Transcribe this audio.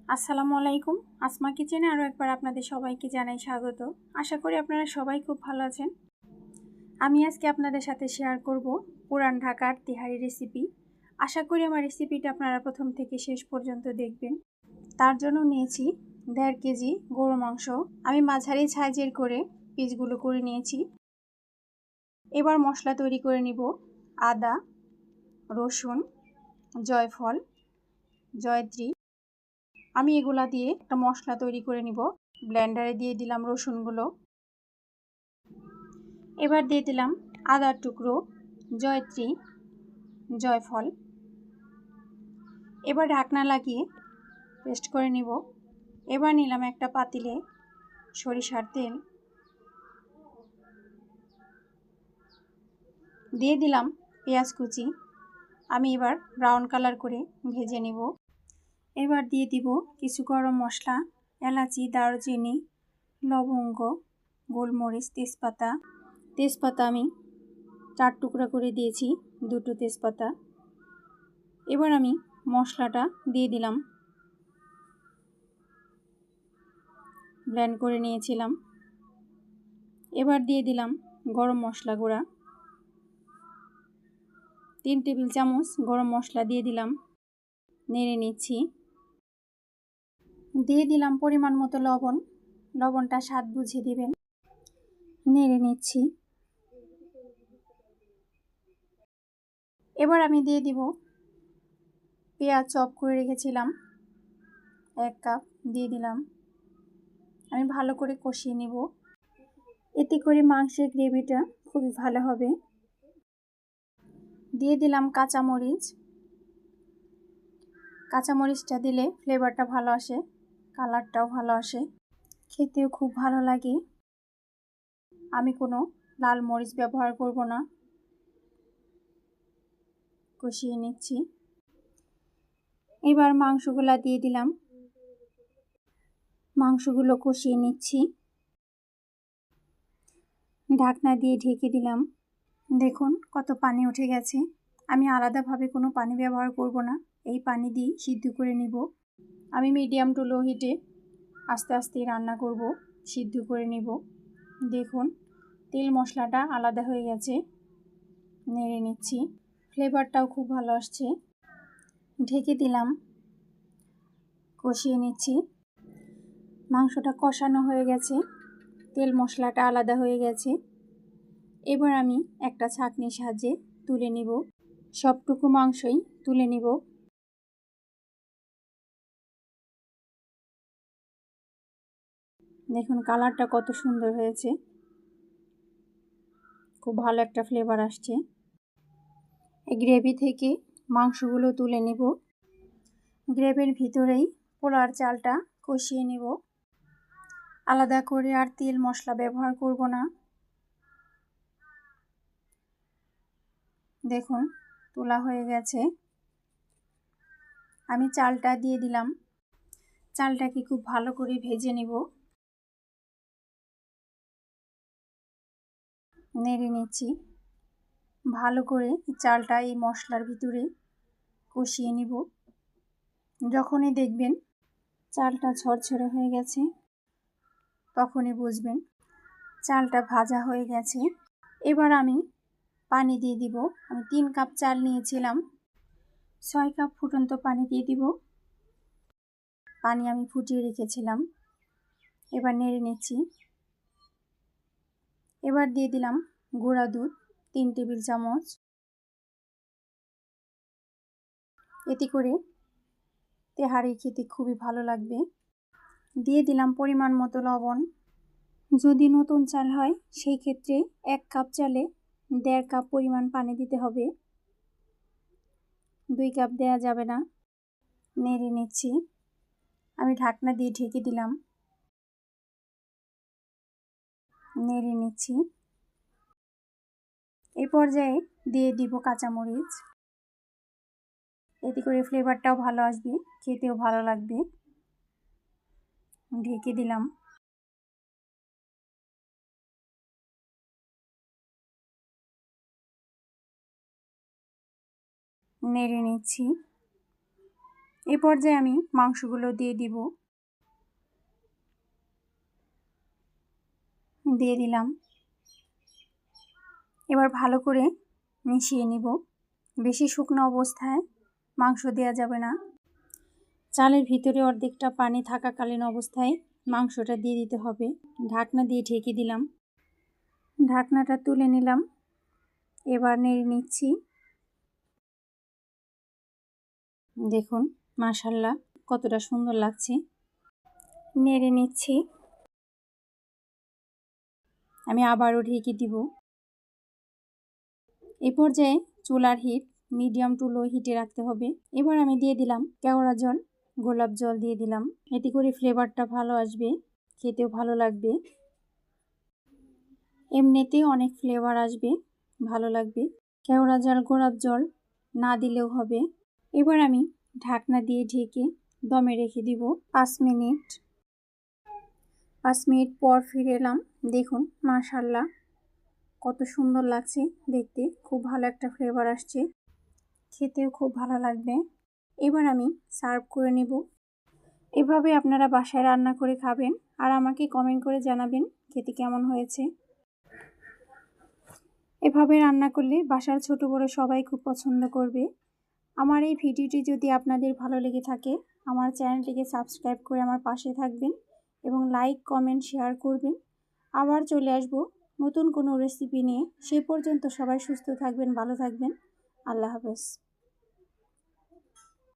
আসসালামু আলাইকুম। আসমা কিচেনে আরও একবার আপনাদের সবাইকে জানাই স্বাগত। আশা করি আপনারা সবাই খুব ভালো আছেন। আমি আজকে আপনাদের সাথে শেয়ার করব পুরান ঢাকার তেহারি রেসিপি। আশা করি আমার রেসিপিটা আপনারা প্রথম থেকে শেষ পর্যন্ত দেখবেন। তার জন্য নিয়েছি 1.5 কেজি গরু মাংস। আমি মাঝারি সাইজের করে পিসগুলো করে নিয়েছি। এবার মশলা তৈরি করে নিব। আদা, রসুন, জয়ফল, জয়ত্রী। আমি এগুলা দিয়ে একটা মশলা তৈরি করে নিব। ব্লেন্ডারে দিয়ে দিলাম রসুনগুলো। এবার দিয়ে দিলাম আদার টুকরো, জয়ত্রী, জয়ফল। এবার ঢাকনা লাগিয়ে পেস্ট করে নিব। এবার নিলাম একটা পাতিলে সরিষার তেল, দিয়ে দিলাম পেঁয়াজ কুচি। আমি এবার ব্রাউন কালার করে ভেজে নিব। এবার দিয়ে দিব কিছু গরম মশলা, এলাচি, দারুচিনি, লবঙ্গ, গোলমরিচ, তেজপাতা আমি 4 টুকরা করে দিয়েছি, 2টো তেজপাতা। এবার আমি মশলাটা দিয়ে দিলাম, ব্লেন্ড করে নিয়েছিলাম। এবার দিয়ে দিলাম গরম মশলা গুঁড়া, 3 টেবিল চামচ গরম মশলা দিয়ে দিলাম। নেড়ে নিচ্ছি। দিয়ে দিলাম পরিমাণ মতো লবণ, লবণটা স্বাদ বুঝে দিবেন। নেড়ে নিচ্ছি। এবার আমি দিয়ে দিব পেঁয়াজ চপ করে রেখেছিলাম, 1 কাপ দিয়ে দিলাম। আমি ভালো করে কষিয়ে নেব, এতে করে মাংসের গ্রেভিটা খুবই ভালো হবে। দিয়ে দিলাম কাঁচামরিচটা দিলে ফ্লেভারটা ভালো আসে, কালারটাও ভালো আসে, খেতেও খুব ভালো লাগে। আমি কোনো লাল মরিচ ব্যবহার করব না। কষিয়ে নিচ্ছি। এবার মাংসগুলো দিয়ে দিলাম, মাংসগুলো কষিয়ে নিচ্ছি। ঢাকনা দিয়ে ঢেকে দিলাম। দেখুন কত পানি উঠে গেছে। আমি আলাদাভাবে কোনো পানি ব্যবহার করব না, এই পানি দিয়ে সিদ্ধ করে নিব। আমি মিডিয়াম টু লো হিটে আস্তে আস্তে রান্না করব, সিদ্ধ করে নিব। দেখুন তেল মশলাটা আলাদা হয়ে গেছে। নেড়ে নিচ্ছি, ফ্লেভারটাও খুব ভালো আসছে। ঢেকে দিলাম, কষিয়ে নিচ্ছি। মাংসটা কষানো হয়ে গেছে, তেল মশলাটা আলাদা হয়ে গেছে। এবার আমি একটা ছাঁকনির সাহায্যে তুলে নিব, সবটুকু মাংসই তুলে নিব। দেখুন কালারটা কত সুন্দর হয়েছে, খুব ভালো একটা ফ্লেভার আসছে। এই গ্রেভি থেকে মাংসগুলো তুলে নিব। গ্রেভির ভিতরেই পোলার চালটা কষিয়ে নিব। আলাদা করে আর তেল মশলা ব্যবহার করব না। দেখুন তোলা হয়ে গেছে। আমি চালটা দিয়ে দিলাম। চালটাকে খুব ভালো করে ভেজে নিব। নেড়ে নিচ্ছি। ভালো করে চালটা এই মশলার ভিতরে কষিয়ে নিব। যখনই দেখবেন চালটা ঝরঝরে হয়ে গেছে, তখনই বুঝবেন চালটা ভাজা হয়ে গেছে। এবার আমি পানি দিয়ে দিব। আমি 3 কাপ চাল নিয়েছিলাম, 6 কাপ ফুটন্ত পানি দিয়ে দিব। পানি আমি ফুটিয়ে রেখেছিলাম। এবার নেড়ে নিচ্ছি। এবার দিয়ে দিলাম গুঁড়া দুধ, 3 টেবিল চামচ। এতে করে তেহারি খেতে খুবই ভালো লাগবে। দিয়ে দিলাম পরিমাণ মতো লবণ। যদি নতুন চাল হয় সেই ক্ষেত্রে 1 কাপ চালে 1.5 কাপ পরিমাণ পানি দিতে হবে, 2 কাপ দেওয়া যাবে না। নেড়ে নিচ্ছি। আমি ঢাকনা দিয়ে ঢেকে দিলাম। নেড়ে নিচ্ছি। এই পর্যায়ে দিয়ে দিব কাঁচামরিচ, এতে করে ফ্লেভারটাও ভালো আসবে, খেতেও ভালো লাগবে। ঢেকে দিলাম। নেড়ে নিচ্ছি। এই পর্যায়ে আমি মাংসগুলো দিয়ে দিব। দিয়ে দিলাম। এবার ভালো করে মিশিয়ে নিব। বেশি শুকনো অবস্থায় মাংস দেওয়া যাবে না। চালের ভিতরে অর্ধেকটা পানি থাকাকালীন অবস্থায় মাংসটা দিয়ে দিতে হবে। ঢাকনা দিয়ে ঢেকে দিলাম। ঢাকনাটা তুলে নিলাম। এবার নেড়ে নিচ্ছি। দেখুন মাশাআল্লাহ কতটা সুন্দর লাগছে। নেড়ে নিচ্ছি। আমি আবারও ঢেকে দিব। এই পর্যায়ে চুলার হিট মিডিয়াম টু লো হিটে রাখতে হবে। এবার আমি দিয়ে দিলাম কেওড়া জল, গোলাপ জল দিয়ে দিলাম। এতে করে ফ্লেভারটা ভালো আসবে, খেতেও ভালো লাগবে। এমনিতেই অনেক ফ্লেভার আসবে, ভালো লাগবে। কেওড়া জল, গোলাপ জল না দিলেও হবে। এবার আমি ঢাকনা দিয়ে ঢেকে দমে রেখে দিব 5 মিনিট। 5 মিনিট পর ফিরে এলাম। দেখুন মাশাআল্লাহ কত সুন্দর লাগছে দেখতে, খুব ভালো একটা ফ্লেভার আসছে, খেতেও খুব ভালো লাগবে। এবার আমি সার্ভ করে নেব। এভাবে আপনারা বাসায় রান্না করে খাবেন আর আমাকে কমেন্ট করে জানাবেন খেতে কেমন হয়েছে। এভাবে রান্না করলে বাসার ছোট বড় সবাই খুব পছন্দ করবে। আমার এই ভিডিওটি যদি আপনাদের ভালো লেগে থাকে, আমার চ্যানেলটিকে সাবস্ক্রাইব করে আমার পাশে থাকবেন এবং লাইক, কমেন্ট, শেয়ার করবেন। আবার চলে আসব নতুন কোনো রেসিপি নিয়ে। সে পর্যন্ত সবাই সুস্থ থাকবেন, ভালো থাকবেন। আল্লাহ হাফেজ।